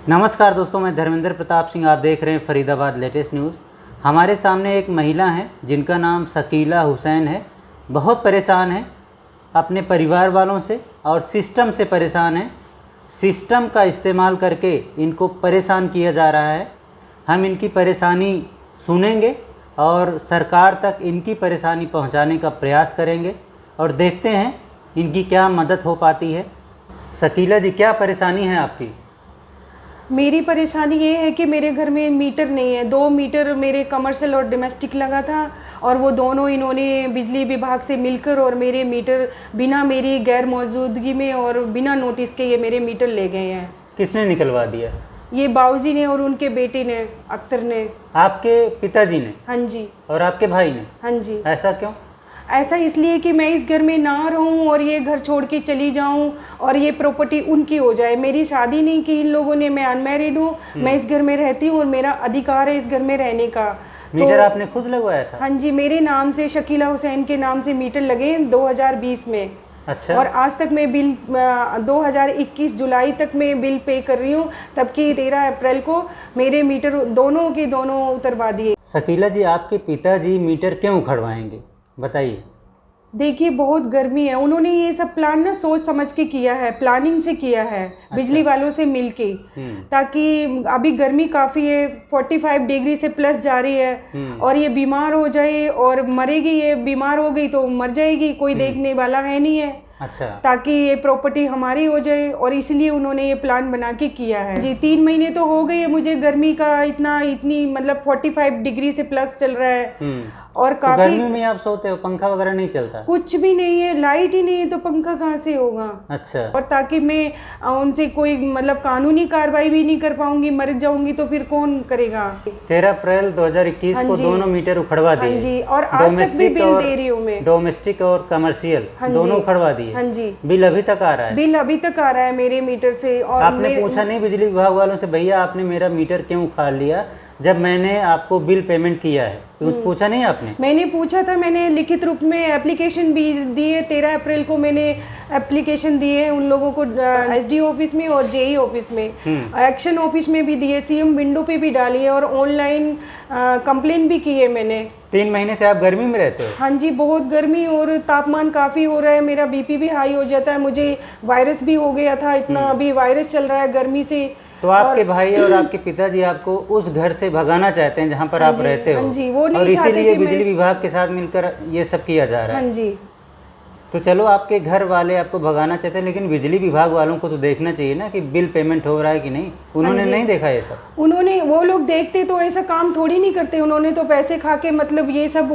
नमस्कार दोस्तों, मैं धर्मेंद्र प्रताप सिंह। आप देख रहे हैं फरीदाबाद लेटेस्ट न्यूज़। हमारे सामने एक महिला है जिनका नाम शकीला हुसैन है। बहुत परेशान है अपने परिवार वालों से और सिस्टम से परेशान है। सिस्टम का इस्तेमाल करके इनको परेशान किया जा रहा है। हम इनकी परेशानी सुनेंगे और सरकार तक इनकी परेशानी पहुंचाने का प्रयास करेंगे और देखते हैं इनकी क्या मदद हो पाती है। शकीला जी, क्या परेशानी है आपकी? मेरी परेशानी ये है कि मेरे घर में मीटर नहीं है। 2 मीटर मेरे कमर्शियल और डोमेस्टिक लगा था और वो दोनों इन्होंने बिजली विभाग से मिलकर और मेरे मीटर बिना मेरी गैर मौजूदगी में और बिना नोटिस के ये मेरे मीटर ले गए हैं। किसने निकलवा दिया? ये बाबूजी ने और उनके बेटे ने, अख्तर ने। आपके पिताजी ने? हाँ जी। और आपके भाई ने? हाँ जी। ऐसा क्यों? ऐसा इसलिए कि मैं इस घर में ना रहूं और ये घर छोड़ के चली जाऊं और ये प्रॉपर्टी उनकी हो जाए। मेरी शादी नहीं की इन लोगों ने, मैं अनमैरिड हूँ, मैं इस घर में रहती हूँ और मेरा अधिकार है इस घर में रहने का। मीटर आपने खुद लगवाया था? हाँ जी, मेरे नाम से, शकीला हुसैन के नाम से मीटर लगे 2020 में। अच्छा। और आज तक मैं बिल 2021 जुलाई तक मैं बिल पे कर रही हूँ, तब कि 13 अप्रैल को मेरे मीटर दोनों के दोनों उतरवा दिए। शकीला जी, आपके पिताजी मीटर क्यों उखड़वाएंगे, बताइए। देखिए, बहुत गर्मी है। उन्होंने ये सब प्लान ना सोच समझ के किया है, प्लानिंग से किया है। अच्छा। बिजली वालों से मिलके, ताकि अभी गर्मी काफ़ी है, 45 डिग्री से प्लस जा रही है और ये बीमार हो जाए और मरेगी। ये बीमार हो गई तो मर जाएगी, कोई देखने वाला है नहीं है। अच्छा। ताकि ये प्रॉपर्टी हमारी हो जाए और इसलिए उन्होंने ये प्लान बना के किया है जी। 3 महीने तो हो गए मुझे गर्मी का, इतनी मतलब 45 डिग्री से प्लस चल रहा है और काफी। तो गर्मी में आप सोते हो, पंखा वगैरह नहीं चलता? कुछ भी नहीं है, लाइट ही नहीं है तो पंखा कहाँ से होगा। अच्छा। और ताकि मैं उनसे कोई मतलब कानूनी कार्रवाई भी नहीं कर पाऊंगी, मर जाऊंगी तो फिर कौन करेगा। 13 अप्रैल 2021 को दोनों मीटर उखड़वा दिए। हाँ जी, और आज तक भी बिल दे रही हूँ मैं। डोमेस्टिक और कमर्शियल दोनों उखड़वा दिए। हाँ जी। बिल अभी तक आ रहा है? बिल अभी तक आ रहा है मेरे मीटर से। और आपने पूछा नहीं बिजली विभाग वालों से, भैया आपने मेरा मीटर क्यों उखाड़ लिया जब मैंने आपको बिल पेमेंट किया है? पूछा नहीं आपने? मैंने पूछा था, मैंने लिखित रूप में एप्लीकेशन भी दी है। 13 अप्रैल को मैंने एप्लीकेशन दी है उन लोगों को, एसडी ऑफिस में और जेई ऑफिस में, एक्शन ऑफिस में भी दी है, सीएम विंडो पे भी डाली है और ऑनलाइन कंप्लेन भी की है मैंने। 3 महीने से आप गर्मी में रहते हो? हाँ जी, बहुत गर्मी और तापमान काफ़ी हो रहा है। मेरा बीपी भी हाई हो जाता है, मुझे वायरस भी हो गया था इतना, अभी वायरस चल रहा है गर्मी से। तो आपके भाई और आपके पिताजी आपको उस घर से भगाना चाहते हैं जहाँ पर आप रहते हो? हाँ जी, वो नहीं और इसीलिए बिजली मैं... विभाग के साथ मिलकर ये सब किया जा रहा है? हाँ जी। तो चलो, आपके घर वाले आपको भगाना चाहते हैं, लेकिन बिजली विभाग वालों को तो देखना चाहिए ना कि बिल पेमेंट हो रहा है कि नहीं। उन्होंने नहीं देखा ये सब? वो लोग देखते तो ऐसा काम थोड़ी नहीं करते। उन्होंने तो पैसे खा के मतलब ये सब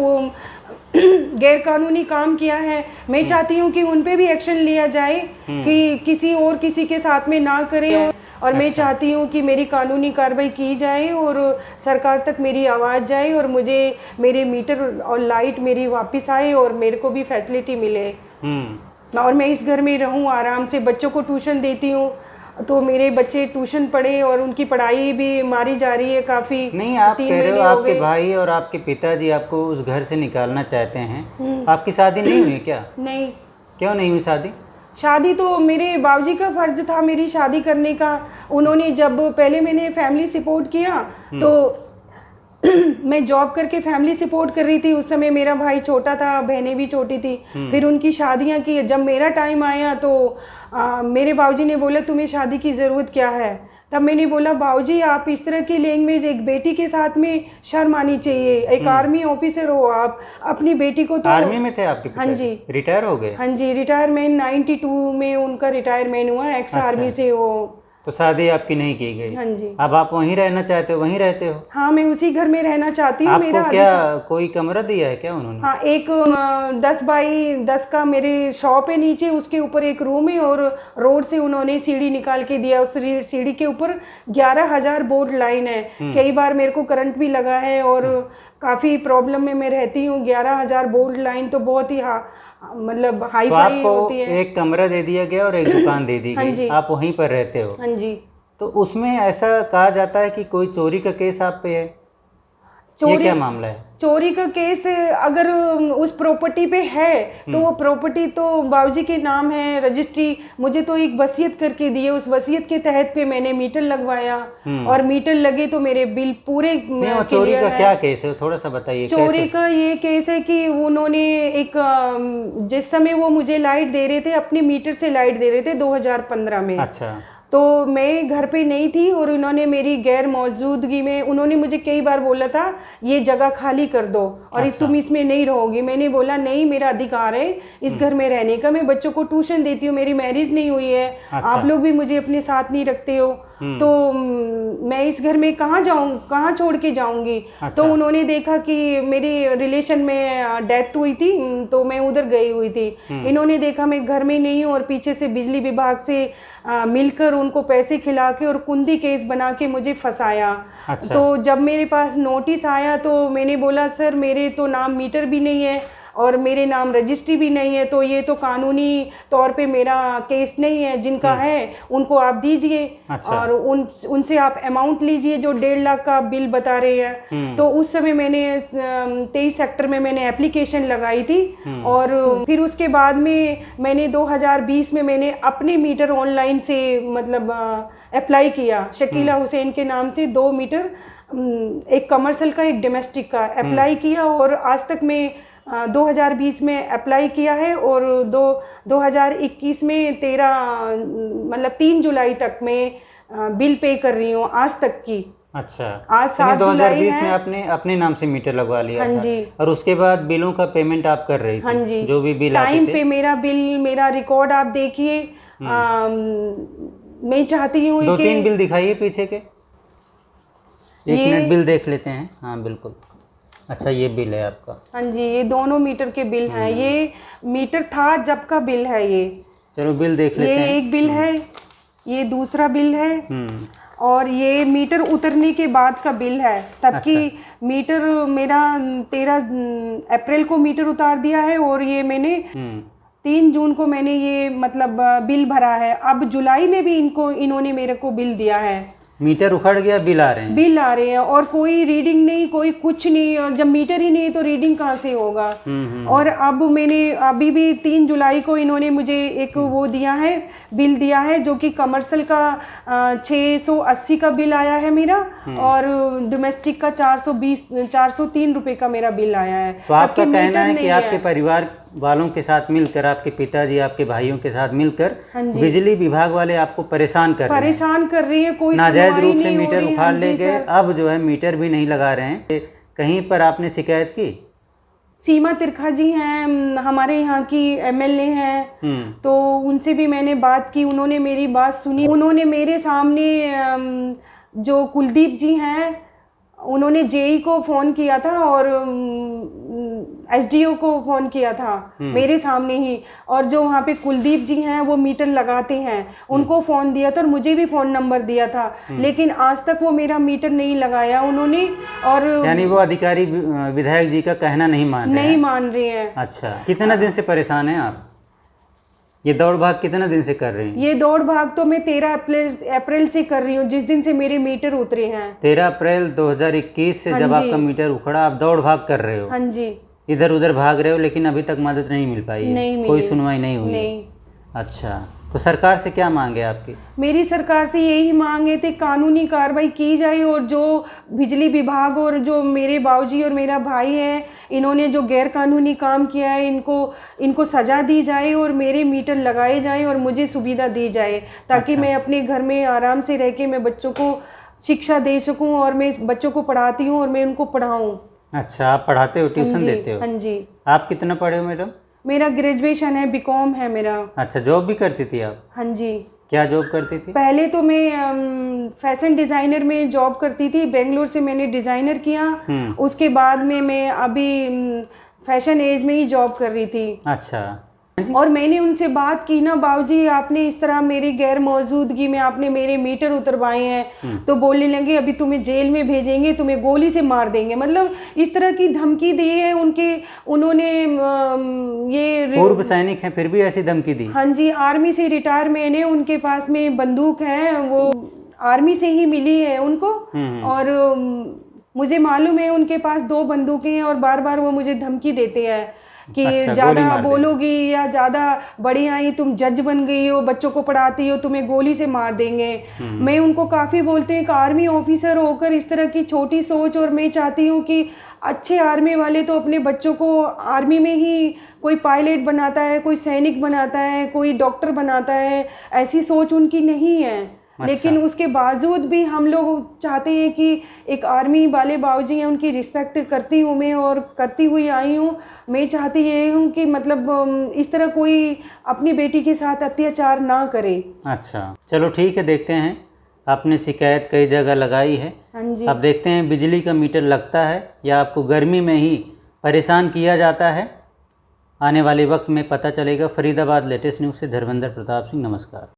गैर कानूनी काम किया है। मैं चाहती हूँ कि उन पे भी एक्शन लिया जाए कि किसी के साथ में ना करें। और मैं चाहती हूँ कि मेरी कानूनी कार्रवाई की जाए और सरकार तक मेरी आवाज़ जाए और मुझे मेरे मीटर और लाइट मेरी वापस आए और मेरे को भी फैसिलिटी मिले और मैं इस घर में रहूँ आराम से। बच्चों को ट्यूशन देती हूँ तो मेरे बच्चे ट्यूशन पढ़े और उनकी पढ़ाई भी मारी जा रही है काफ़ी। नहीं, आप कह रहे हो आपके भाई और आपके पिताजी आपको उस घर से निकालना चाहते हैं। आपकी शादी नहीं हुई क्या? नहीं। क्यों नहीं हुई शादी? शादी तो मेरे बाबूजी का फर्ज था मेरी शादी करने का। उन्होंने जब पहले मैंने फैमिली सपोर्ट किया तो मैं जॉब करके फैमिली सपोर्ट कर रही थी। उस समय मेरा भाई छोटा था, बहनें भी छोटी थी। फिर उनकी शादियां की। जब मेरा टाइम आया तो मेरे बाबूजी ने बोला तुम्हें शादी की ज़रूरत क्या है। तब मैंने बोला बाबूजी आप इस तरह की लैंग्वेज एक बेटी के साथ में शर्म आनी चाहिए। एक आर्मी ऑफिसर हो आप, अपनी बेटी को तो। आर्मी में थे आपके पिता? हाँ जी। रिटायर हो गए? हाँ जी, रिटायरमेंट 92 में उनका रिटायरमेंट हुआ। एक्स आर्मी से वो। तो शादी आपकी नहीं की गई? हाँ जी। अब आप वहीं रहना चाहते हो? वहीं रहते हो? हाँ, मैं उसी घर में रहना चाहती हूँ। आपको क्या कोई कमरा दिया है क्या उन्होंने? हाँ, एक 10 बाई 10 का मेरे शॉप है नीचे, उसके ऊपर एक रूम है और रोड से उन्होंने सीढ़ी निकाल के दिया। उस सीढ़ी के ऊपर 11,000 बोर्ड लाइन है। कई बार मेरे को करंट भी लगा है और काफ़ी प्रॉब्लम में मैं रहती हूँ। 11,000 बोर्ड लाइन तो बहुत ही मतलब हाई फाई होती है। एक कमरा दे दिया गया और एक दुकान दे दी गई। आप वहीं पर रहते हो? हाँ जी। तो उसमें ऐसा कहा जाता है कि कोई चोरी का केस आप पे है? ये क्या मामला है? चोरी का केस अगर उस प्रॉपर्टी पे है तो वो प्रॉपर्टी तो बाबूजी के नाम है, रजिस्ट्री मुझे तो एक वसीयत करके दी है, उस वसीयत के तहत पे मैंने मीटर लगवाया और मीटर लगे तो मेरे बिल पूरे चोरी का क्या केस है थोड़ा सा बताइए। चोरी का ये केस है कि उन्होंने एक जिस समय वो मुझे लाइट दे रहे थे, अपने मीटर से लाइट दे रहे थे 2015 में। अच्छा। तो मैं घर पे नहीं थी और उन्होंने मेरी गैर मौजूदगी में उन्होंने मुझे कई बार बोला था ये जगह खाली कर दो और अच्छा। तुम इसमें नहीं रहोगी। मैंने बोला नहीं, मेरा अधिकार है इस घर में रहने का, मैं बच्चों को ट्यूशन देती हूँ, मेरी मैरिज नहीं हुई है। अच्छा। आप लोग भी मुझे अपने साथ नहीं रखते हो तो मैं इस घर में कहाँ जाऊँ, कहाँ छोड़ के जाऊँगी। अच्छा। तो उन्होंने देखा कि मेरी रिलेशन में डेथ हुई थी तो मैं उधर गई हुई थी। इन्होंने देखा मैं घर में नहीं हूँ और पीछे से बिजली विभाग से मिलकर उनको पैसे खिला के और कुंदी केस बना के मुझे फंसाया। अच्छा। तो जब मेरे पास नोटिस आया तो मैंने बोला सर मेरे तो नाम मीटर भी नहीं है और मेरे नाम रजिस्ट्री भी नहीं है, तो ये तो कानूनी तौर पे मेरा केस नहीं है, जिनका है उनको आप दीजिए। अच्छा। और उनसे आप अमाउंट लीजिए जो 1.5 लाख का बिल बता रहे हैं। तो उस समय मैंने 23 सेक्टर में मैंने एप्लीकेशन लगाई थी और फिर उसके बाद में मैंने 2020 में मैंने अपने मीटर ऑनलाइन से मतलब अप्लाई किया। शकीला हुसैन के नाम से 2 मीटर, एक कमर्शियल का एक डोमेस्टिक का अप्लाई किया और आज तक मैं 2020 में अप्लाई किया है और 2021 में 3 जुलाई तक मैं बिल पे कर रही हूँ आज तक की। अच्छा। आज 7 जुलाई 2020 है। में आपने अपने नाम से मीटर लगवा लिया हाँ था। जी। और उसके बाद बिलों का पेमेंट आप कर रही थी। हाँ जी। जो भी बिल आते टाइम थे। पे मेरा बिल, मेरा रिकॉर्ड आप देखिए। मैं चाहती हूँ 2-3 बिल दिखाइए पीछे के। एक मिनट बिल देख लेते हैं। हाँ बिल्कुल। अच्छा ये बिल है आपका। हाँ जी, ये दोनों मीटर के बिल हैं। ये मीटर था जब का बिल है ये। चलो बिल देख लेते हैं। ये एक बिल है, ये दूसरा बिल है और ये मीटर उतरने के बाद का बिल है। तब की मीटर मेरा 13 अप्रैल को मीटर उतार दिया है और ये मैंने 3 जून को मैंने ये मतलब बिल भरा है। अब जुलाई में भी इन्होंने मेरे को बिल दिया है। मीटर उखड़ गया, बिल आ रहे हैं। बिल आ रहे हैं और कोई रीडिंग नहीं, कोई कुछ नहीं। और जब मीटर ही नहीं तो रीडिंग कहाँ से होगा। और अब मैंने अभी भी 3 जुलाई को इन्होंने मुझे एक वो दिया है, बिल दिया है जो कि कमर्शियल का 680 का बिल आया है मेरा और डोमेस्टिक का 403 रुपए का मेरा बिल आया है। तो आपका कहना है कि आपके परिवार वालों के साथ मिलकर, आपके पिताजी आपके भाइयों के साथ मिलकर बिजली विभाग वाले आपको परेशान कर रहे हैं। कोई नाजायज रूप से मीटर उखाड़ ले गए। अब जो है मीटर भी नहीं लगा रहे हैं। कहीं पर आपने शिकायत की? सीमा तिरखा जी हैं हमारे यहाँ की एमएलए हैं, तो उनसे भी मैंने बात की। उन्होंने मेरी बात सुनी। उन्होंने मेरे सामने जो कुलदीप जी हैं उन्होंने जेई को फ़ोन किया था और एसडीओ को फ़ोन किया था मेरे सामने ही। और जो वहाँ पे कुलदीप जी हैं वो मीटर लगाते हैं, उनको फ़ोन दिया था और मुझे भी फ़ोन नंबर दिया था। लेकिन आज तक वो मेरा मीटर नहीं लगाया उन्होंने। और यानी वो अधिकारी विधायक जी का कहना नहीं मान रहे हैं। अच्छा, कितना दिन से परेशान हैं आप? ये दौड़ भाग कितना दिन से कर रही हैं? ये दौड़ भाग तो मैं 13 अप्रैल से कर रही हूँ, जिस दिन से मेरे मीटर उतरे हैं। 13 अप्रैल 2021 से जब आपका मीटर उखड़ा, आप दौड़ भाग कर रहे हो? हाँ जी। इधर उधर भाग रहे हो लेकिन अभी तक मदद नहीं मिल पाई है? नहीं, कोई सुनवाई नहीं हुई? नहीं। अच्छा, तो सरकार से क्या मांग है आपकी? मेरी सरकार से यही मांग है कि कानूनी कार्रवाई की जाए और जो बिजली विभाग और जो मेरे बाबूजी और मेरा भाई है इन्होंने जो गैर कानूनी काम किया है इनको सज़ा दी जाए और मेरे मीटर लगाए जाएं और मुझे सुविधा दी जाए ताकि मैं अपने घर में आराम से रह के मैं बच्चों को शिक्षा दे सकूं और मैं बच्चों को पढ़ाती हूं और मैं उनको पढ़ाऊं। अच्छा, आप पढ़ाते हो, ट्यूशन देते हो? हाँ जी। आप कितना पढ़े हो मैडम? मेरा ग्रेजुएशन है, बीकॉम है मेरा। अच्छा, जॉब भी करती थी आप? हाँ जी। क्या जॉब करती थी? पहले तो मैं फैशन डिज़ाइनर में जॉब करती थी, बेंगलोर से मैंने डिज़ाइनर किया। उसके बाद में मैं अभी फैशन एज में ही जॉब कर रही थी। अच्छा। और मैंने उनसे बात की ना, बाबूजी आपने इस तरह मेरी गैर मौजूदगी में आपने मेरे मीटर उतरवाए हैं, तो बोलने लगे अभी तुम्हें जेल में भेजेंगे, तुम्हें गोली से मार देंगे। मतलब इस तरह की धमकी दी है उन्होंने। ये पूर्व सैनिक हैं फिर भी ऐसी धमकी दी? हाँ जी, आर्मी से रिटायरमेंट है, उनके पास में बंदूक है, वो आर्मी से ही मिली है उनको। और मुझे मालूम है उनके पास 2 बंदूकें हैं और बार बार वो मुझे धमकी देते हैं कि अच्छा, गोली ज़्यादा मार देंगे। बोलोगी या ज़्यादा बड़ी आई, तुम जज बन गई हो, बच्चों को पढ़ाती हो, तुम्हें गोली से मार देंगे। मैं उनको काफ़ी बोलती हूँ कि आर्मी ऑफिसर होकर इस तरह की छोटी सोच, और मैं चाहती हूँ कि अच्छे आर्मी वाले तो अपने बच्चों को आर्मी में ही, कोई पायलट बनाता है, कोई सैनिक बनाता है, कोई डॉक्टर बनाता है, ऐसी सोच उनकी नहीं है। लेकिन उसके बावजूद भी हम लोग चाहते हैं कि एक आर्मी वाले बाबूजी हैं, उनकी रिस्पेक्ट करती हूँ मैं और करती हुई आई हूँ। मैं चाहती ये हूँ कि मतलब इस तरह कोई अपनी बेटी के साथ अत्याचार ना करे। अच्छा, चलो ठीक है, देखते हैं। आपने शिकायत कई जगह लगाई है, हाँ जी। अब देखते हैं बिजली का मीटर लगता है या आपको गर्मी में ही परेशान किया जाता है। आने वाले वक्त में पता चलेगा। फरीदाबाद लेटेस्ट न्यूज़ से धर्मेंद्र प्रताप सिंह, नमस्कार।